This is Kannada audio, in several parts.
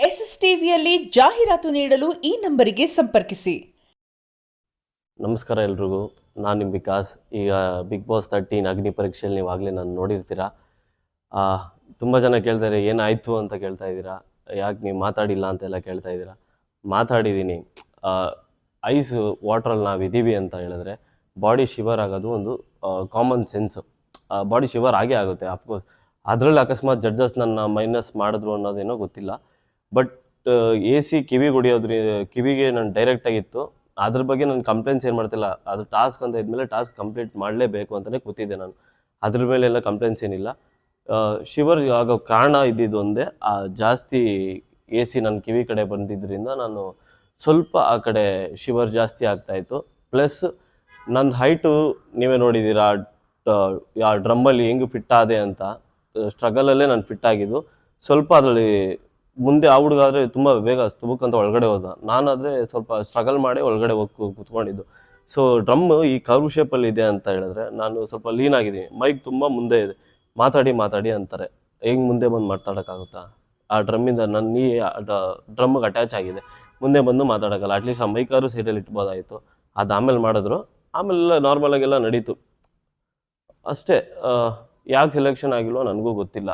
ಎಸ್ಎಸ್ ಟಿವಿಯಲ್ಲಿ ಜಾಹೀರಾತು ನೀಡಲು ಈ ನಂಬರಿಗೆ ಸಂಪರ್ಕಿಸಿ. ನಮಸ್ಕಾರ ಎಲ್ರಿಗೂ. ನಾನು ನಿಮ್ಮ ವಿಕಾಸ್. ಈಗ ಬಿಗ್ ಬಾಸ್ 13 ಅಗ್ನಿ ಪರೀಕ್ಷೆಯಲ್ಲಿ ನೀವಾಗಲೇ ನಾನು ನೋಡಿರ್ತೀರಾ. ತುಂಬ ಜನ ಕೇಳ್ತಾರೆ ಏನಾಯಿತು ಅಂತ ಕೇಳ್ತಾ ಇದ್ದೀರಾ, ಯಾಕೆ ನೀವು ಮಾತಾಡಿಲ್ಲ ಅಂತೆಲ್ಲ ಕೇಳ್ತಾ ಇದ್ದೀರಾ. ಮಾತಾಡಿದ್ದೀನಿ. ಐಸ್ ವಾಟ್ರಲ್ಲಿ ನಾವು ಇದ್ದೀವಿ ಅಂತ ಹೇಳಿದ್ರೆ ಬಾಡಿ ಶಿವರ್ ಆಗೋದು ಒಂದು ಕಾಮನ್ ಸೆನ್ಸು. ಬಾಡಿ ಶಿವರ್ ಆಗೇ ಆಗುತ್ತೆ ಅಫ್ಕೋರ್ಸ್. ಅದರಲ್ಲಿ ಅಕಸ್ಮಾತ್ ಜಡ್ಜಸ್ ನನ್ನ ಮೈನಸ್ ಮಾಡಿದ್ರು ಅನ್ನೋದೇನೋ ಗೊತ್ತಿಲ್ಲ. ಬಟ್ ಎ ಸಿ ಕಿವಿಗೆ ಹೊಡಿಯೋದ್ರಿ, ಕಿವಿಗೆ ನಾನು ಡೈರೆಕ್ಟಾಗಿತ್ತು. ಅದ್ರ ಬಗ್ಗೆ ನಾನು ಕಂಪ್ಲೇಂಟ್ಸ್ ಏನು ಮಾಡ್ತಿಲ್ಲ. ಅದು ಟಾಸ್ಕ್ ಅಂತ ಇದ್ಮೇಲೆ ಟಾಸ್ಕ್ ಕಂಪ್ಲೀಟ್ ಮಾಡಲೇಬೇಕು ಅಂತಲೇ ಕೂತಿದ್ದೆ ನಾನು. ಅದ್ರ ಮೇಲೆಲ್ಲ ಕಂಪ್ಲೇಂಟ್ಸ್ ಏನಿಲ್ಲ. ಶಿವರ್ ಆಗೋ ಕಾರಣ ಇದ್ದಿದ್ದು ಒಂದೇ, ಜಾಸ್ತಿ ಎ ಸಿ ನನ್ನ ಕಿವಿ ಕಡೆ ಬಂದಿದ್ದರಿಂದ ನಾನು ಸ್ವಲ್ಪ ಆ ಕಡೆ ಶಿವರ್ ಜಾಸ್ತಿ ಆಗ್ತಾಯಿತ್ತು. ಪ್ಲಸ್ ನನ್ನ ಹೈಟು ನೀವೇ ನೋಡಿದ್ದೀರಾ, ಡ್ರಮ್ಮಲ್ಲಿ ಹೆಂಗೆ ಫಿಟ್ ಆದೆ ಅಂತ. ಸ್ಟ್ರಗಲಲ್ಲೇ ನಾನು ಫಿಟ್ ಆಗಿದ್ದು. ಸ್ವಲ್ಪ ಅದರಲ್ಲಿ ಮುಂದೆ ಆ ಹುಡುಗ ಆದರೆ ತುಂಬ ಬೇಗ ತುಬುಕ್ಕಂತ ಒಳಗಡೆ ಹೋದ. ನಾನಾದರೆ ಸ್ವಲ್ಪ ಸ್ಟ್ರಗಲ್ ಮಾಡಿ ಒಳಗಡೆ ಹೋಗಿ ಕೂತ್ಕೊಂಡಿದ್ದು. ಸೊ ಡ್ರಮ್ ಈ ಕರ್ವ್ ಶೇಪಲ್ಲಿ ಇದೆ ಅಂತ ಹೇಳಿದ್ರೆ ನಾನು ಸ್ವಲ್ಪ ಲೀನ್ ಆಗಿದ್ದೀನಿ. ಮೈಕ್ ತುಂಬ ಮುಂದೆ ಇದೆ. ಮಾತಾಡಿ ಅಂತಾರೆ. ಹೆಂಗೆ ಮುಂದೆ ಬಂದು ಮಾತಾಡೋಕ್ಕಾಗುತ್ತಾ? ಆ ಡ್ರಮ್ಮಿಂದ ನನ್ನ ನೀ ಡ್ರಮ್ಗೆ ಅಟ್ಯಾಚ್ ಆಗಿದೆ. ಮುಂದೆ ಬಂದು ಮಾತಾಡೋಕ್ಕಲ್ಲ. ಅಟ್ಲೀಸ್ಟ್ ಆ ಮೈಕಾರು ಸೈಡಲ್ಲಿ ಇಟ್ಬೋದಾಯಿತು. ಅದು ಆಮೇಲೆ ಮಾಡಿದ್ರು. ಆಮೇಲೆ ನಾರ್ಮಲಾಗೆಲ್ಲ ನಡೀತು ಅಷ್ಟೇ. ಯಾಕೆ ಸೆಲೆಕ್ಷನ್ ಆಗಿಲ್ವೋ ನನಗೂ ಗೊತ್ತಿಲ್ಲ.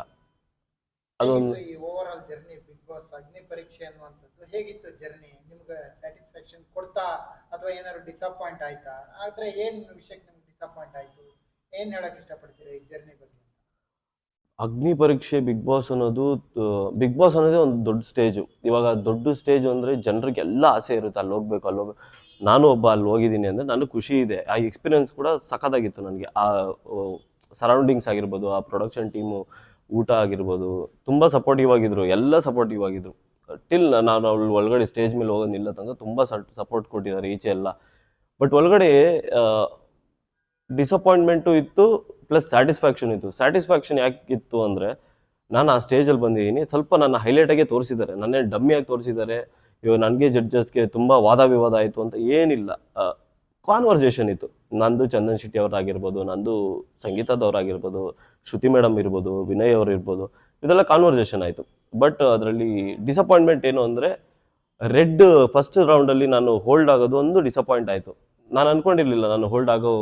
ಅದೊಂದು ಓವರ್ ಜರ್ನಿ ಬಿಗ್ ಬಾಸ್ ಅಗ್ನಿ ಪರೀಕ್ಷೆ ಅನ್ನುವಂಥದ್ದು ಹೇಗಿತ್ತು ಜರ್ನಿ? ನಿಮ್ಗೆ ಸ್ಯಾಟಿಸ್ಫ್ಯಾಕ್ಷನ್ ಕೊಡ್ತಾ ಅಥವಾ ಏನಾದ್ರು ಡಿಸಪಾಯಿಂಟ್ ಆಯ್ತಾ? ಆದ್ರೆ ಏನ್ ವಿಷಯಕ್ಕೆ ನಿಮ್ಗೆ ಡಿಸಪಾಯಿಂಟ್ ಆಯ್ತು? ಏನ್ ಹೇಳಕ್ ಇಷ್ಟಪಡ್ತೀರಾ ಈ ಜರ್ನಿ ಬಗ್ಗೆ? ಅಗ್ನಿ ಪರೀಕ್ಷೆ ಬಿಗ್ ಬಾಸ್ ಅನ್ನೋದೇ ಒಂದು ದೊಡ್ಡ ಸ್ಟೇಜು. ಇವಾಗ ದೊಡ್ಡ ಸ್ಟೇಜ್ ಅಂದರೆ ಜನರಿಗೆ ಎಲ್ಲ ಆಸೆ ಇರುತ್ತೆ, ಅಲ್ಲಿ ಹೋಗ್ಬೇಕು. ನಾನು ಒಬ್ಬ ಅಲ್ಲಿ ಹೋಗಿದ್ದೀನಿ ಅಂದರೆ ನನಗೆ ಖುಷಿ ಇದೆ. ಆ ಎಕ್ಸ್ಪೀರಿಯನ್ಸ್ ಕೂಡ ಸಖತ್ತಾಗಿತ್ತು ನನಗೆ. ಆ ಸರೌಂಡಿಂಗ್ಸ್ ಆಗಿರ್ಬೋದು, ಆ ಪ್ರೊಡಕ್ಷನ್ ಟೀಮು, ಊಟ ಆಗಿರ್ಬೋದು, ತುಂಬ ಸಪೋರ್ಟಿವ್ ಆಗಿದ್ರು. ಎಲ್ಲ ಸಪೋರ್ಟಿವ್ ಆಗಿದ್ರು. ಟಿಲ್ ನಾನು ಅವಳು ಒಳಗಡೆ ಸ್ಟೇಜ್ ಮೇಲೆ ಹೋಗೋದಿಲ್ಲ ತನಕ ತುಂಬ ಸಪೋರ್ಟ್ ಕೊಟ್ಟಿದ್ದಾರೆ ಈಚೆ ಎಲ್ಲ. ಬಟ್ ಒಳಗಡೆ ಡಿಸಪಾಯಿಂಟ್ಮೆಂಟು ಇತ್ತು, ಪ್ಲಸ್ ಸ್ಯಾಟಿಸ್ಫ್ಯಾಕ್ಷನ್ ಇತ್ತು. ಸ್ಯಾಟಿಸ್ಫ್ಯಾಕ್ಷನ್ ಯಾಕಿತ್ತು ಅಂದರೆ, ನಾನು ಆ ಸ್ಟೇಜಲ್ಲಿ ಬಂದಿದ್ದೀನಿ, ಸ್ವಲ್ಪ ನನ್ನ ಹೈಲೈಟಾಗೆ ತೋರಿಸಿದ್ದಾರೆ, ನನ್ನೇ ಡಮ್ಮಿಯಾಗಿ ತೋರಿಸಿದ್ದಾರೆ. ಇವಾಗ ನನಗೆ ಜಡ್ಜಸ್ಗೆ ತುಂಬ ವಾದ ವಿವಾದ ಆಯಿತು ಅಂತ ಏನಿಲ್ಲ. ಕಾನ್ವರ್ಸೇಷನ್ ಇತ್ತು. ನಂದು ಚಂದನ್ ಶೆಟ್ಟಿ ಅವರಾಗಿರ್ಬೋದು, ನಂದು ಸಂಗೀತದವರಾಗಿರ್ಬೋದು, ಶ್ರುತಿ ಮೇಡಮ್ ಇರ್ಬೋದು, ವಿನಯ್ ಅವರು ಇರ್ಬೋದು, ಇದೆಲ್ಲ ಕಾನ್ವರ್ಸೇಷನ್ ಆಯಿತು. ಬಟ್ ಅದರಲ್ಲಿ ಡಿಸಪಾಯಿಂಟ್ಮೆಂಟ್ ಏನು ಅಂದರೆ, ರೆಡ್ ಫಸ್ಟ್ ರೌಂಡಲ್ಲಿ ನಾನು ಹೋಲ್ಡ್ ಆಗೋದು ಒಂದು ಡಿಸಪಾಯಿಂಟ್ ಆಯಿತು. ನಾನು ಅಂದ್ಕೊಂಡಿರಲಿಲ್ಲ ನಾನು ಹೋಲ್ಡ್ ಆಗೋ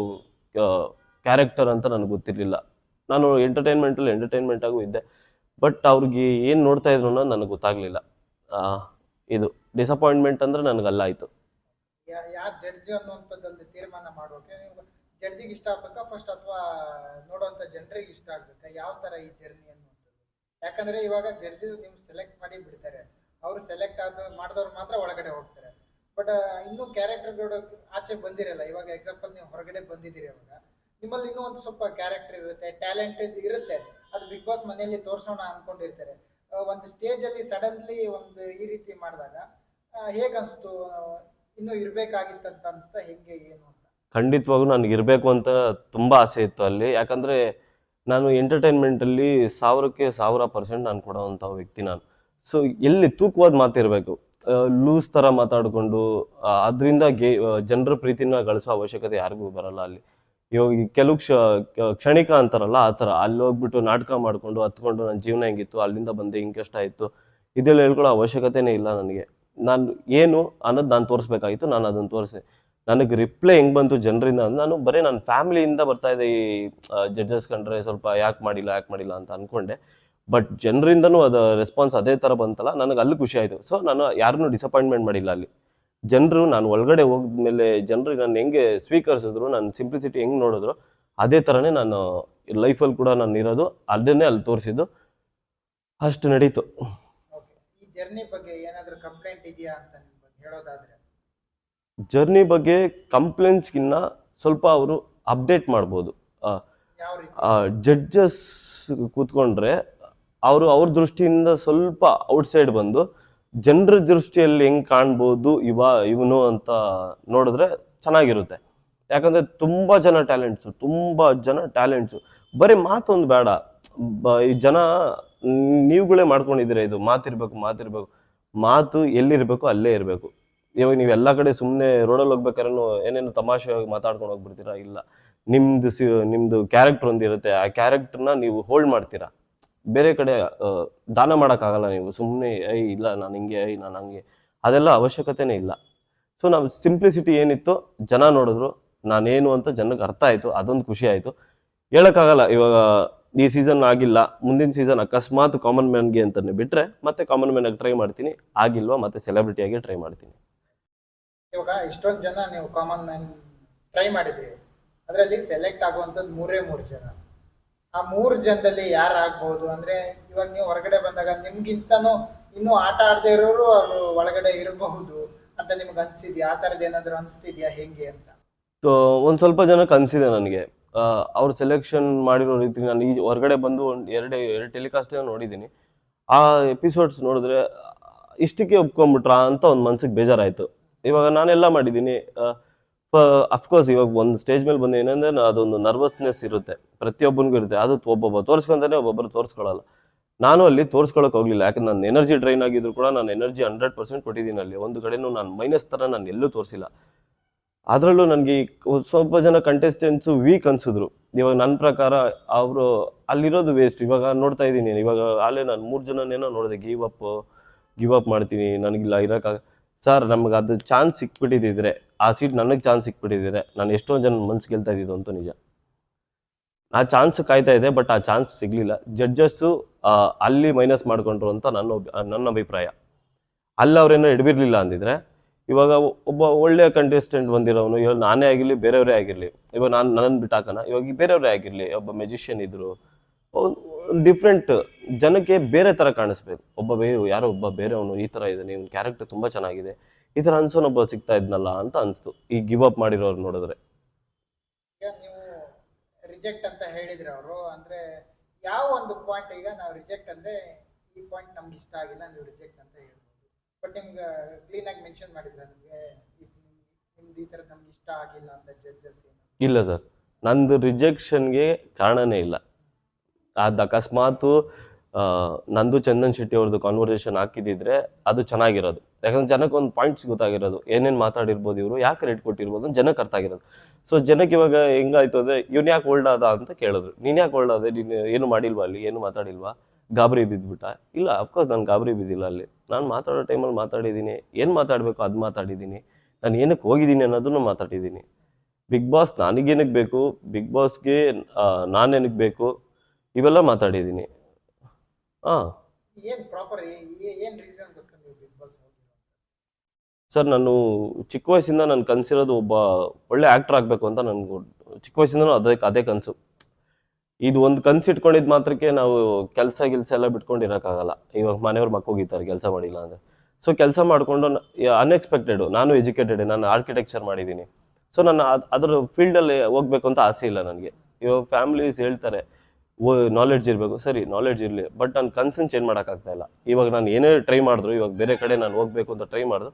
ಕ್ಯಾರೆಕ್ಟರ್ ಅಂತ ನನಗೆ ಗೊತ್ತಿರಲಿಲ್ಲ. ನಾನು ಎಂಟರ್ಟೈನ್ಮೆಂಟಾಗೂ ಇದ್ದೆ. ಬಟ್ ಅವ್ರಿಗೆ ಏನು ನೋಡ್ತಾ ಇದ್ರು ಅನ್ನೋದು ನನಗೆ ಗೊತ್ತಾಗಲಿಲ್ಲ. ಇದು ಡಿಸಪಾಯಿಂಟ್ಮೆಂಟ್ ಅಂದರೆ ನನಗಲ್ಲ ಆಯಿತು. ಯಾರು ಜಡ್ಜ್ ಅನ್ನುವಂಥದ್ದಲ್ಲಿ ತೀರ್ಮಾನ ಮಾಡೋಕೆ ನೀವು ಜಡ್ಜಿಗೆ ಇಷ್ಟ ಆಗ್ಬೇಕಾ ಫಸ್ಟ್, ಅಥವಾ ನೋಡುವಂಥ ಜನರಿಗೆ ಇಷ್ಟ ಆಗ್ಬೇಕಾ? ಯಾವ ಥರ ಈ ಜರ್ನಿ ಅನ್ನುವಂಥದ್ದು? ಯಾಕಂದರೆ ಇವಾಗ ಜಡ್ಜ್ ನಿಮ್ಗೆ ಸೆಲೆಕ್ಟ್ ಮಾಡಿ ಬಿಡ್ತಾರೆ. ಅವರು ಸೆಲೆಕ್ಟ್ ಮಾಡಿದವ್ರು ಮಾತ್ರ ಒಳಗಡೆ ಹೋಗ್ತಾರೆ. ಬಟ್ ಇನ್ನೂ ಕ್ಯಾರೆಕ್ಟರ್ಗಳು ಆಚೆ ಬಂದಿರಲ್ಲ. ಇವಾಗ ಎಕ್ಸಾಂಪಲ್ ನೀವು ಹೊರಗಡೆ ಬಂದಿದ್ದೀರಿ, ಅವಾಗ ನಿಮ್ಮಲ್ಲಿ ಇನ್ನೂ ಒಂದು ಸ್ವಲ್ಪ ಕ್ಯಾರೆಕ್ಟರ್ ಇರುತ್ತೆ, ಟ್ಯಾಲೆಂಟ್ ಇರುತ್ತೆ. ಅದು ಬಿಗ್ ಬಾಸ್ ಮನೆಯಲ್ಲಿ ತೋರಿಸೋಣ ಅನ್ಕೊಂಡಿರ್ತಾರೆ. ಒಂದು ಸ್ಟೇಜಲ್ಲಿ ಸಡನ್ಲಿ ಒಂದು ಈ ರೀತಿ ಮಾಡಿದಾಗ ಹೇಗನ್ನಿಸ್ತು? ಇನ್ನೂ ಇರಬೇಕಾಗಿತ್ತಂತ ಅನಿಸ್ತಾ, ಹೆಂಗೆ ಏನು ಅಂತ? ಖಂಡಿತವಾಗೂ ನನಗೆ ಇರಬೇಕು ಅಂತ ತುಂಬ ಆಸೆ ಇತ್ತು ಅಲ್ಲಿ. ಯಾಕಂದರೆ ನಾನು ಎಂಟರ್ಟೈನ್ಮೆಂಟಲ್ಲಿ 1000% ನಾನು ಕೊಡೋವಂಥ ವ್ಯಕ್ತಿ ನಾನು. ಸೊ ಎಲ್ಲಿ ತೂಕವಾದ ಮಾತಿರಬೇಕು. ಲೂಸ್ ಥರ ಮಾತಾಡಿಕೊಂಡು ಅದರಿಂದ ಜನರ ಪ್ರೀತಿನ ಗಳಿಸೋ ಅವಶ್ಯಕತೆ ಯಾರಿಗೂ ಬರಲ್ಲ ಅಲ್ಲಿ. ಇವಾಗ ಕೆಲವು ಕ್ಷಣಿಕ ಅಂತಾರಲ್ಲ, ಆ ಥರ ಅಲ್ಲಿ ಹೋಗ್ಬಿಟ್ಟು ನಾಟಕ ಮಾಡಿಕೊಂಡು ಹತ್ಕೊಂಡು ನನ್ನ ಜೀವನ ಹೆಂಗಿತ್ತು, ಅಲ್ಲಿಂದ ಬಂದೆ, ಹಿಂಗೆ ಕಷ್ಟ ಆಯಿತು, ಇದೆಲ್ಲ ಹೇಳ್ಕೊಳ್ಳೋ ಅವಶ್ಯಕತೆನೇ ಇಲ್ಲ ನನಗೆ. ನಾನು ಏನು ಅನ್ನೋದು ನಾನು ತೋರಿಸ್ಬೇಕಾಗಿತ್ತು, ನಾನು ಅದನ್ನು ತೋರಿಸಿ. ನನಗೆ ರಿಪ್ಲೈ ಹೆಂಗೆ ಬಂತು ಜನರಿಂದ ಅಂದ್ರೆ, ನಾನು ಬರೀ ನನ್ನ ಫ್ಯಾಮಿಲಿಯಿಂದ ಬರ್ತಾ ಇದೆ ಈ ಜಡ್ಜಸ್ ಕಂಡ್ರೆ ಸ್ವಲ್ಪ ಯಾಕೆ ಮಾಡಿಲ್ಲ ಅಂತ ಅಂದ್ಕೊಂಡೆ. ಬಟ್ ಜನರಿಂದನೂ ಅದು ರೆಸ್ಪಾನ್ಸ್ ಅದೇ ಥರ ಬಂತಲ್ಲ, ನನಗೆ ಅಲ್ಲಿ ಖುಷಿ ಆಯಿತು. ಸೊ ನಾನು ಯಾರನ್ನೂ ಡಿಸಪಾಯಿಂಟ್ಮೆಂಟ್ ಮಾಡಿಲ್ಲ ಅಲ್ಲಿ. ಜನರು ನಾನು ಒಳಗಡೆ ಹೋಗಿದ್ಮೇಲೆ ಜನರಿಗೆ ನಾನು ಹೆಂಗೆ ಸ್ವೀಕರಿಸಿದ್ರು, ನನ್ನ ಸಿಂಪ್ಲಿಸಿಟಿ ಹೆಂಗೆ ನೋಡಿದ್ರು, ಅದೇ ಥರನೇ ನಾನು ಲೈಫಲ್ಲಿ ಕೂಡ ನಾನು ಇರೋದು, ಅದನ್ನೇ ಅಲ್ಲಿ ತೋರಿಸಿದ್ದು. ಅಷ್ಟು ನಡೀತು. ಈ ಜರ್ನಿ ಬಗ್ಗೆ ಏನಾದರೂ ಕಂಪ್ಲೇಂಟ್ ಇದೆಯಾ ಅಂತ ಹೇಳೋದಾದ್ರೆ? ಜರ್ನಿ ಬಗ್ಗೆ ಕಂಪ್ಲೇಂಟ್ಸ್ಗಿನ್ನ ಸ್ವಲ್ಪ ಅವರು ಅಪ್ಡೇಟ್ ಮಾಡ್ಬೋದು. ಜಡ್ಜಸ್ ಕೂತ್ಕೊಂಡ್ರೆ ಅವ್ರ ದೃಷ್ಟಿಯಿಂದ ಸ್ವಲ್ಪ ಔಟ್ಸೈಡ್ ಬಂದು ಜನರ ದೃಷ್ಟಿಯಲ್ಲಿ ಹೆಂಗೆ ಕಾಣ್ಬೋದು ಇವನು ಅಂತ ನೋಡಿದ್ರೆ ಚೆನ್ನಾಗಿರುತ್ತೆ. ಯಾಕಂದರೆ ತುಂಬ ಜನ ಟ್ಯಾಲೆಂಟ್ಸು. ಬರೀ ಮಾತೊಂದು ಬೇಡ. ಈ ಜನ ನೀವುಗಳೇ ಮಾಡ್ಕೊಂಡಿದ್ದೀರ, ಇದು ಮಾತಿರ್ಬೇಕು. ಮಾತು ಎಲ್ಲಿರಬೇಕು ಅಲ್ಲೇ ಇರಬೇಕು. ಇವಾಗ ನೀವು ಎಲ್ಲ ಕಡೆ ಸುಮ್ಮನೆ ರೋಡಲ್ಲಿ ಹೋಗ್ಬೇಕಾದ್ರೂ ಏನೇನು ತಮಾಷೆಯಾಗಿ ಮಾತಾಡ್ಕೊಂಡು ಹೋಗ್ಬಿಡ್ತೀರಾ? ಇಲ್ಲ, ನಿಮ್ಮದು ಕ್ಯಾರೆಕ್ಟರ್ ಒಂದಿರುತ್ತೆ. ಆ ಕ್ಯಾರೆಕ್ಟರ್ನ ನೀವು ಹೋಲ್ಡ್ ಮಾಡ್ತೀರಾ. ಬೇರೆ ಕಡೆ ದಾನ ಮಾಡೋಕ್ಕಾಗಲ್ಲ. ನೀವು ಸುಮ್ಮನೆ ಇಲ್ಲ ನಾನು ಹಿಂಗೆ ನಾನು ಹಂಗೆ ಅದೆಲ್ಲ ಅವಶ್ಯಕತೆನೇ ಇಲ್ಲ. ಸೊ ನಾವು ಸಿಂಪ್ಲಿಸಿಟಿ ಏನಿತ್ತು ಜನ ನೋಡಿದ್ರು, ನಾನೇನು ಅಂತ ಜನಕ್ಕೆ ಅರ್ಥ ಆಯಿತು, ಅದೊಂದು ಖುಷಿ ಆಯಿತು. ಹೇಳೋಕ್ಕಾಗಲ್ಲ ಇವಾಗ ಈ ಸೀಸನ್ ಆಗಿಲ್ಲ, ಮುಂದಿನ ಸೀಸನ್ ಅಕಸ್ಮಾತ್ ಕಾಮನ್ ಮ್ಯಾನ್ಗೆ ಅಂತಲೇ ಬಿಟ್ಟರೆ ಮತ್ತೆ ಕಾಮನ್ ಮ್ಯಾನಾಗಿ ಟ್ರೈ ಮಾಡ್ತೀನಿ, ಆಗಿಲ್ವಾ ಮತ್ತೆ ಸೆಲೆಬ್ರಿಟಿಯಾಗಿ ಟ್ರೈ ಮಾಡ್ತೀನಿ. ಇವಾಗ ಇಷ್ಟೊಂದು ಜನ ನೀವು ಕಾಮನ್ ಮ್ಯಾನ್ ಟ್ರೈ ಮಾಡಿದ್ರಿ, ಅದರಲ್ಲಿ ಸೆಲೆಕ್ಟ್ ಆಗುವಂಥದ್ದು ಮೂರು ಜನ. ಆ 3 ಜನದಲ್ಲಿ ಯಾರು ಆಗ್ಬಹುದು? ಅಂದ್ರೆ ಇವಾಗ ನೀವು ಹೊರಗಡೆ ಬಂದಾಗ ನಿಮ್ಗಿಂತನೂ ಇನ್ನೂ ಆಟ ಆಡದೇ ಇರೋರು ಅವರು ಒಳಗಡೆ ಇರಬಹುದು ಅಂತ ನಿಮ್ಗೆ ಅನ್ಸಿದ್ಯಾ? ಆ ಥರದ್ದು ಏನಾದ್ರು ಅನ್ಸ್ತಿದ್ಯಾ ಹೆಂಗೆ ಅಂತ? ಒಂದು ಸ್ವಲ್ಪ ಜನಕ್ಕೆ ಅನಿಸಿದೆ ನನಗೆ. ಅವ್ರು ಸೆಲೆಕ್ಷನ್ ಮಾಡಿರೋ ರೀತಿ ನಾನು ಈ ಹೊರಗಡೆ ಬಂದು ಒಂದು ಎರಡು ಟೆಲಿಕಾಸ್ಟೇ ನೋಡಿದ್ದೀನಿ. ಆ ಎಪಿಸೋಡ್ಸ್ ನೋಡಿದ್ರೆ ಇಷ್ಟಕ್ಕೆ ಒಪ್ಕೊಂಡ್ಬಿಟ್ರಾ ಅಂತ ಒಂದು ಮನ್ಸಿಗೆ ಬೇಜಾರಾಯಿತು. ಇವಾಗ ನಾನೆಲ್ಲ ಮಾಡಿದ್ದೀನಿ. ಅಫ್ಕೋರ್ಸ್ ಇವಾಗ ಒಂದು ಸ್ಟೇಜ್ ಮೇಲೆ ಬಂದು ಏನಂದ್ರೆ ಅದೊಂದು ನರ್ವಸ್ನೆಸ್ ಇರುತ್ತೆ, ಪ್ರತಿಯೊಬ್ಬನಿಗೂ ಇರುತ್ತೆ. ಅದು ಒಬ್ಬೊಬ್ಬ ತೋರಿಸ್ಕೊಂತಾನೆ, ಒಬ್ಬೊಬ್ಬರು ತೋರಿಸ್ಕೊಳ್ಳಲ್ಲ. ನಾನು ಅಲ್ಲಿ ತೋರಿಸ್ಕೊಳ್ಳೋಕೆ ಹೋಗ್ಲಿಲ್ಲ, ಯಾಕಂದ್ರೆ ನನ್ನ ಎನರ್ಜಿ ಡ್ರೈನ್ ಆಗಿದ್ರು ಕೂಡ ನಾನು ಎನರ್ಜಿ 100% ಕೊಟ್ಟಿದ್ದೀನಿ. ಅಲ್ಲಿ ಒಂದು ಕಡೆನೂ ನಾನು ಮೈನಸ್ ಥರ ನಾನು ಎಲ್ಲೂ ತೋರಿಸಿಲ್ಲ. ಅದರಲ್ಲೂ ನನಗೆ ಸ್ವಲ್ಪ ಜನ ಕಂಟೆಸ್ಟೆಂಟ್ಸು ವೀಕ್ ಅನ್ಸಿದ್ರು. ಇವಾಗ ನನ್ನ ಪ್ರಕಾರ ಅವರು ಅಲ್ಲಿರೋದು ವೇಸ್ಟ್. ಇವಾಗ ನೋಡ್ತಾ ಇದ್ದೀನಿ, ಇವಾಗ ಅಲ್ಲೇ ನಾನು 3 ಜನನೇನೋ ನೋಡಿದೆ, ಗಿವ್ ಅಪ್ ಮಾಡ್ತೀನಿ, ನನಗಿಲ್ಲ ಇರೋಕ್ಕಾಗ. ಸರ್, ನಮ್ಗೆ ಅದು ಚಾನ್ಸ್ ಸಿಕ್ಬಿಟ್ಟಿದ್ದಿದ್ರೆ, ಆ ಸೀಟ್ ನನಗೆ ಚಾನ್ಸ್ ಸಿಕ್ಬಿಟ್ಟಿದ್ರೆ ನಾನು ಎಷ್ಟೊಂದು ಜನ ಮನ್ಸು ಗೆಲ್ತಾ ಇದ್ದಿದ್ದು ಅಂತೂ ನಿಜ. ಆ ಚಾನ್ಸ್ ಕಾಯ್ತಾ ಇದೆ, ಬಟ್ ಆ ಚಾನ್ಸ್ ಸಿಗಲಿಲ್ಲ. ಜಡ್ಜಸ್ಸು ಅಲ್ಲಿ ಮೈನಸ್ ಮಾಡ್ಕೊಂಡ್ರು ಅಂತ ನನ್ನ ಅಭಿಪ್ರಾಯ. ಅಲ್ಲಿ ಅವ್ರೇನೋ ಎಡವಿರ್ಲಿಲ್ಲ ಅಂದಿದ್ರೆ ಇವಾಗ ಒಬ್ಬ ಒಳ್ಳೆಯ ಕಂಟೆಸ್ಟೆಂಟ್ ಬಂದಿರೋನು, ಇವಾಗ ನಾನೇ ಆಗಿರಲಿ ಬೇರೆಯವರೇ ಆಗಿರಲಿ, ಇವಾಗ ನನ್ನನ್ನು ಬಿಟ್ಟಾಕನ, ಇವಾಗ ಬೇರೆಯವರೇ ಆಗಿರಲಿ, ಒಬ್ಬ ಮೆಜಿಷಿಯನ್ ಇದ್ರು, ಡಿಫ್ರೆಂಟ್ ಜನಕ್ಕೆ ಬೇರೆ ಥರ ಕಾಣಿಸ್ಬೇಕು. ಯಾರೋ ಒಬ್ಬ ಬೇರೆಯವನು ಈ ಥರ ಇದ್ದಾನೆ, ಇವ್ನ ಕ್ಯಾರೆಕ್ಟರ್ ತುಂಬ ಚೆನ್ನಾಗಿದೆ, ಈ ಥರ ಅನ್ಸೋನೊಬ್ಬ ಸಿಗ್ತಾ ಇದ್ನಲ್ಲ ಅಂತ ಅನಿಸ್ತು ಈ ಗಿವ್ ಅಪ್ ಮಾಡಿರೋರು ನೋಡಿದ್ರೆ. ಈಗ ನೀವು ರಿಜೆಕ್ಟ್ ಅಂತ ಹೇಳಿದ್ರೆ ಅವರು, ಅಂದ್ರೆ ಯಾವ ಒಂದು ಪಾಯಿಂಟ್, ಈಗ ನಾವು ರಿಜೆಕ್ಟ್ ಅಂದ್ರೆ ಈ ಪಾಯಿಂಟ್ ನಮ್ಗೆ ಇಷ್ಟ ಆಗಿಲ್ಲ ನೀವು ರಿಜೆಕ್ಟ್ ಅಂತ ಹೇಳ್ಬೋದು, ಬಟ್ ನಿಮ್ಗೆ ಕ್ಲೀನ್ ಆಗಿ ಮೆನ್ಷನ್ ಮಾಡಿದ್ರೆ ನಿಮಗೆ ನಿಮ್ದು ಈ ಥರ ನಮ್ಗೆ ಇಷ್ಟ ಆಗಿಲ್ಲ ಅಂತ ಜಡ್ಜಸ್ ಏನು? ಇಲ್ಲ ಸರ್, ನಂದು ರಿಜೆಕ್ಷನ್ಗೆ ಕಾರಣನೇ ಇಲ್ಲ. ಅದು ಅಕಸ್ಮಾತು ನಂದು ಚಂದನ್ ಶೆಟ್ಟಿ ಅವ್ರದ್ದು ಕಾನ್ವರ್ಸೇಷನ್ ಹಾಕಿದಿದ್ರೆ ಅದು ಚೆನ್ನಾಗಿರೋದು. ಯಾಕಂದ್ರೆ ಜನಕ್ಕೆ ಒಂದು ಪಾಯಿಂಟ್ಸ್ ಗೊತ್ತಾಗಿರೋದು, ಏನೇನು ಮಾತಾಡಿರ್ಬೋದು, ಇವರು ಯಾಕೆ ರೇಟ್ ಕೊಟ್ಟಿರ್ಬೋದು ಅಂತ ಜನಕ್ಕೆ ಅರ್ಥ ಆಗಿರೋದು. ಸೊ ಜನಕ್ಕೆ ಇವಾಗ ಹೆಂಗಾಯ್ತು ಅಂದರೆ, ಇವ್ನು ಯಾಕೆ ಓಲ್ಡ್ ಆದ ಅಂತ ಕೇಳಿದ್ರು. ನೀನು ಯಾಕೆ ಓಲ್ಡ್ ಆದೆ, ನೀನು ಏನು ಮಾಡಿಲ್ವಾ, ಅಲ್ಲಿ ಏನು ಮಾತಾಡಿಲ್ವಾ, ಗಾಬರಿ ಬಿದ್ದುಬಿಟ್ಟ? ಇಲ್ಲ, ಅಫ್ಕೋರ್ಸ್ ನಾನು ಗಾಬರಿ ಬಿದ್ದಿಲ್ಲ. ಅಲ್ಲಿ ನಾನು ಮಾತಾಡೋ ಟೈಮಲ್ಲಿ ಮಾತಾಡಿದ್ದೀನಿ, ಏನು ಮಾತಾಡಬೇಕು ಅದು ಮಾತಾಡಿದ್ದೀನಿ, ನಾನು ಏನಕ್ಕೆ ಹೋಗಿದ್ದೀನಿ ಅನ್ನೋದನ್ನು ಮಾತಾಡಿದ್ದೀನಿ. ಬಿಗ್ ಬಾಸ್ ನನಗೇನಕ್ಕೆ ಬೇಕು, ಬಿಗ್ ಬಾಸ್ಗೆ ನಾನೇನಕ್ಕೆ ಬೇಕು, ಇವೆಲ್ಲ ಮಾತಾಡಿದ್ದೀನಿ. ಏನ್ ಪ್ರಾಪರ್ ಏನ್ ರೀಸನ್ ಗೋಸ್ಕರ ನೀವು ಬಿಗ್ ಬಾಸ್ ಹೋಗಿರೋ? ಸರ್, ನಾನು ಚಿಕ್ಕ ವಯಸ್ಸಿಂದ ನಾನು ಕನಸಿರೋದು ಒಬ್ಬ ಒಳ್ಳೆ ಆ್ಯಕ್ಟರ್ ಆಗಬೇಕು ಅಂತ. ನನಗೂ ಚಿಕ್ಕ ವಯಸ್ಸಿಂದನೂ ಅದೇ ಕನಸು. ಇದು ಒಂದು ಕನಸು ಇಟ್ಕೊಂಡಿದ್ದು ಮಾತ್ರಕ್ಕೆ ನಾವು ಕೆಲಸ ಎಲ್ಲ ಬಿಟ್ಕೊಂಡಿರೋಕ್ಕಾಗಲ್ಲ. ಇವಾಗ ಮನೆಯವ್ರು ಮಕ್ಕೋಗಿರ್ತಾರೆ ಕೆಲಸ ಮಾಡಿಲ್ಲ ಅಂದರೆ. ಸೊ ಕೆಲಸ ಮಾಡಿಕೊಂಡು ಅನ್ಎಕ್ಸ್ಪೆಕ್ಟೆಡು, ನಾನು ಎಜುಕೇಟೆಡ್, ನಾನು ಆರ್ಕಿಟೆಕ್ಚರ್ ಮಾಡಿದ್ದೀನಿ. ಸೊ ನಾನು ಅದರ ಫೀಲ್ಡಲ್ಲಿ ಹೋಗ್ಬೇಕು ಅಂತ ಆಸೆ ಇಲ್ಲ ನನಗೆ. ಇವಾಗ ಫ್ಯಾಮಿಲೀಸ್ ಹೇಳ್ತಾರೆ ನಾಲೆಡ್ಜ್ ಇರಬೇಕು, ಸರಿ ನಾಲೆಡ್ಜ್ ಇರಲಿ, ಬಟ್ ನಾನು ಕನ್ಸನ್ನು ಚೇಂಜ್ ಮಾಡೋಕ್ಕಾಗ್ತಾ ಇಲ್ಲ. ಇವಾಗ ನಾನು ಏನೇ ಟ್ರೈ ಮಾಡಿದ್ರು, ಇವಾಗ ಬೇರೆ ಕಡೆ ನಾನು ಹೋಗ್ಬೇಕು ಅಂತ ಟ್ರೈ ಮಾಡಿದ್ರು,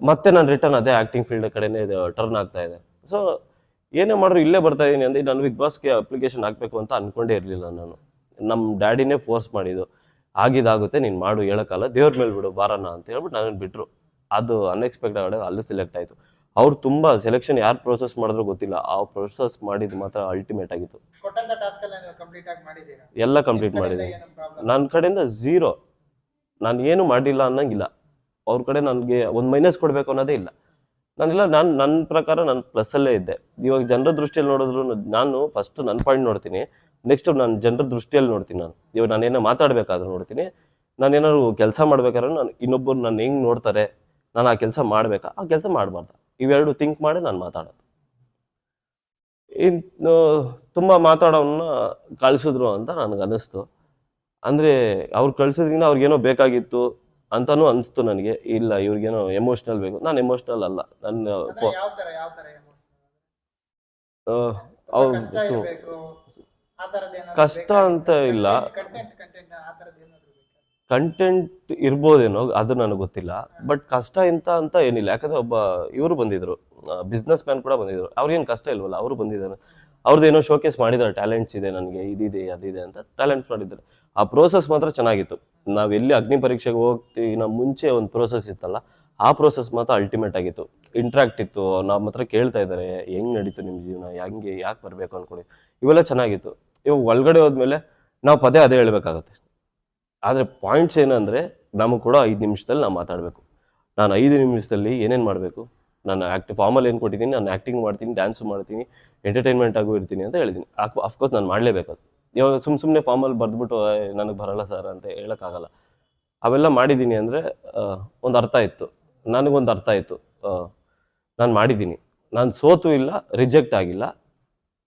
ಮತ್ತೆ ನಾನು ರಿಟರ್ನ್ ಅದೇ ಆ್ಯಕ್ಟಿಂಗ್ ಫೀಲ್ಡ್ ಕಡೆನೇ ಟರ್ನ್ ಆಗ್ತಾ ಇದೆ. ಸೊ ಏನೇ ಮಾಡಿದ್ರು ಇಲ್ಲೇ ಬರ್ತಾ ಇದ್ದೀನಿ ಅಂದರೆ, ನಾನು ಬಿಗ್ ಬಾಸ್ಗೆ ಅಪ್ಲಿಕೇಶನ್ ಹಾಕಬೇಕು ಅಂತ ಅಂದ್ಕೊಂಡೇ ಇರಲಿಲ್ಲ ನಾನು. ನಮ್ಮ ಡ್ಯಾಡಿನೇ ಫೋರ್ಸ್ ಮಾಡಿದ್ದು, ಆಗಿದಾಗುತ್ತೆ ನೀನು ಮಾಡು, ಹೇಳೋಕ್ಕಲ್ಲ, ದೇವ್ರ ಮೇಲೆ ಬಿಡು ಬಾರನ ಅಂತ ಹೇಳ್ಬಿಟ್ಟು ನನ್ನನ್ನು ಬಿಟ್ಟರು. ಅದು ಅನ್ಎಕ್ಸ್ಪೆಕ್ಟೆಡ್ ಆಗಿ ಅಲ್ಲೂ ಸೆಲೆಕ್ಟ್ ಆಯಿತು. ಅವ್ರು ತುಂಬ ಸೆಲೆಕ್ಷನ್ ಯಾರು ಪ್ರೋಸೆಸ್ ಮಾಡಿದ್ರು ಗೊತ್ತಿಲ್ಲ, ಆ ಪ್ರೋಸೆಸ್ ಮಾಡಿದ್ದು ಮಾತ್ರ ಅಲ್ಟಿಮೇಟ್ ಆಗಿತ್ತು. ಕೊಟ್ಟಂತ ಟಾಸ್ಕ್ ಎಲ್ಲ ನೀವು ಕಂಪ್ಲೀಟ್ ಆಗಿ ಮಾಡಿದ್ದೀರಾ? ಎಲ್ಲ ಕಂಪ್ಲೀಟ್ ಮಾಡಿದ್ದೀನಿ. ಏನು ಪ್ರಾಬ್ಲಮ್? ನನ್ನ ಕಡೆಯಿಂದ 0, ನಾನು ಏನು ಮಾಡಿಲ್ಲ ಅನ್ನಂಗಿಲ್ಲ. ಅವ್ರ ಕಡೆ ನನಗೆ ಒಂದು ಮೈನಸ್ ಕೊಡಬೇಕು ಅನ್ನೋದೇ ಇಲ್ಲ. ನನ್ನ ಪ್ರಕಾರ ನಾನು ಪ್ಲಸ್ಸಲ್ಲೇ ಇದ್ದೆ. ಇವಾಗ ಜನರ ದೃಷ್ಟಿಯಲ್ಲಿ ನೋಡಿದ್ರು ನಾನು ಫಸ್ಟ್ ನನ್ನ ಪಾಯಿಂಟ್ ನೋಡ್ತೀನಿ, ನೆಕ್ಸ್ಟ್ ನಾನು ಜನರ ದೃಷ್ಟಿಯಲ್ಲಿ ನೋಡ್ತೀನಿ. ಇವಾಗ ನಾನೇನೋ ಮಾತಾಡಬೇಕಾದ್ರೂ ನೋಡ್ತೀನಿ, ನಾನೇನಾದ್ರು ಕೆಲಸ ಮಾಡ್ಬೇಕಾದ್ರೆ ನಾನು ಇನ್ನೊಬ್ಬರು ನನ್ನ ಹೆಂಗೆ ನೋಡ್ತಾರೆ, ನಾನು ಆ ಕೆಲಸ ಮಾಡಬೇಕಾ, ಆ ಕೆಲಸ ಮಾಡಬಾರ್ದು, ಇವೆರಡು ಥಿಂಕ್ ಮಾಡಿ ನಾನು ಮಾತಾಡೋದು. ಇನ್ನು ತುಂಬ ಮಾತಾಡೋನ್ನ ಕಳಿಸಿದ್ರು ಅಂತ ನನಗನ್ನಿಸ್ತು. ಅಂದರೆ ಅವ್ರು ಕಳ್ಸಿದ್ರಿಂದ ಅವ್ರಿಗೇನೋ ಬೇಕಾಗಿತ್ತು ಅಂತಲೂ ಅನಿಸ್ತು ನನಗೆ. ಇಲ್ಲ, ಇವ್ರಿಗೇನೋ ಎಮೋಷ್ನಲ್ ಬೇಕು. ನಾನು ಎಮೋಷ್ನಲ್ ಅಲ್ಲ. ನನ್ನ ಯಾವ ತರ ಕಷ್ಟ ಇರ್ಬೇಕು, ಆ ತರದ್ದು ಏನಾದ್ರು ಕಷ್ಟ ಅಂತ ಇಲ್ಲ, ಕಂಟೆಂಟ್ ಆ ತರದ್ದು ಏನಾದ್ರು ಬೇಕಾ? ಕಂಟೆಂಟ್ ಇರ್ಬೋದೇನೋ, ಅದು ನನಗೆ ಗೊತ್ತಿಲ್ಲ. ಬಟ್ ಕಷ್ಟ ಅಂತ ಏನಿಲ್ಲ. ಯಾಕಂದರೆ ಒಬ್ಬ ಇವರು ಬಂದಿದ್ರು, ಬಿಸ್ನೆಸ್ ಮ್ಯಾನ್ ಕೂಡ ಬಂದಿದ್ರು. ಅವ್ರಿಗೇನು ಕಷ್ಟ ಇಲ್ವಲ್ಲ, ಅವರು ಬಂದಿದ್ದಾರೆ, ಅವ್ರದ್ದೇನೋ ಶೋಕೇಸ್ ಮಾಡಿದ್ದಾರೆ, ಟ್ಯಾಲೆಂಟ್ಸ್ ಇದೆ ನನಗೆ, ಇದಿದೆ ಅದಿದೆ ಅಂತ ಟ್ಯಾಲೆಂಟ್ಸ್ ಮಾಡಿದ್ದಾರೆ. ಆ ಪ್ರೋಸೆಸ್ ಮಾತ್ರ ಚೆನ್ನಾಗಿತ್ತು. ನಾವೆಲ್ಲಿ ಅಗ್ನಿ ಪರೀಕ್ಷೆಗೆ ಹೋಗ್ತೀವಿ ನಮ್ಮ ಮುಂಚೆ ಒಂದು ಪ್ರೋಸೆಸ್ ಇತ್ತಲ್ಲ, ಆ ಪ್ರೋಸೆಸ್ ಮಾತ್ರ ಅಲ್ಟಿಮೇಟ್ ಆಗಿತ್ತು. ಇಂಟ್ರಾಕ್ಟ್ ಇತ್ತು, ನಮ್ಮ ಹತ್ರ ಕೇಳ್ತಾ ಇದ್ದಾರೆ ಹೆಂಗೆ ನಡೀತು ನಿಮ್ಮ ಜೀವನ, ಹೆಂಗೆ ಯಾಕೆ ಬರಬೇಕು ಅಂದ್ಕೊಳ್ಳಿ, ಇವೆಲ್ಲ ಚೆನ್ನಾಗಿತ್ತು. ಇವಾಗ ಒಳಗಡೆ ಹೋದ್ಮೇಲೆ ನಾವು ಪದೇ ಅದೇ ಹೇಳಬೇಕಾಗತ್ತೆ. ಆದರೆ ಪಾಯಿಂಟ್ಸ್ ಏನಂದರೆ ನಮಗೆ ಕೂಡ 5 ನಿಮಿಷದಲ್ಲಿ ನಾವು ಮಾತಾಡಬೇಕು. ನಾನು 5 ನಿಮಿಷದಲ್ಲಿ ಏನೇನು ಮಾಡಬೇಕು, ನಾನು ಫಾರ್ಮಲ್ಲಿ ಏನು ಕೊಟ್ಟಿದ್ದೀನಿ, ನಾನು ಆ್ಯಕ್ಟಿಂಗ್ ಮಾಡ್ತೀನಿ, ಡ್ಯಾನ್ಸು ಮಾಡ್ತೀನಿ, ಎಂಟರ್ಟೈನ್ಮೆಂಟ್ ಆಗೂ ಇರ್ತೀನಿ ಅಂತ ಹೇಳಿದ್ದೀನಿ. ಅಫ್ಕೋರ್ಸ್ ನಾನು ಮಾಡಲೇಬೇಕು. ಇವಾಗ ಸುಮ್ಮನೆ ಫಾರ್ಮಲ್ಲಿ ಬರೆದ್ಬಿಟ್ಟು ನನಗೆ ಬರಲ್ಲ ಸರ್ ಅಂತ ಹೇಳೋಕ್ಕಾಗಲ್ಲ. ಅವೆಲ್ಲ ಮಾಡಿದ್ದೀನಿ ಅಂದರೆ ಒಂದು ಅರ್ಥ ಇತ್ತು, ನನಗೊಂದು ಅರ್ಥ ಇತ್ತು, ನಾನು ಮಾಡಿದ್ದೀನಿ, ನಾನು ಸೋತು ಇಲ್ಲ, ರಿಜೆಕ್ಟ್ ಆಗಿಲ್ಲ,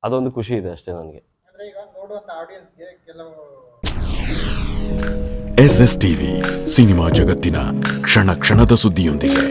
ಅದೊಂದು ಖುಷಿ ಇದೆ ಅಷ್ಟೇ ನನಗೆ. ಅಂದ್ರೆ ಈಗ ನೋಡುವಂತ ಆಡಿಯನ್ಸ್ಗೆ ಕೆಲವು SS ಟಿವಿ ಸಿನಿಮಾ ಜಗತ್ತಿನ ಕ್ಷಣ ಕ್ಷಣದ ಸುದ್ದಿಯೊಂದಿಗೆ.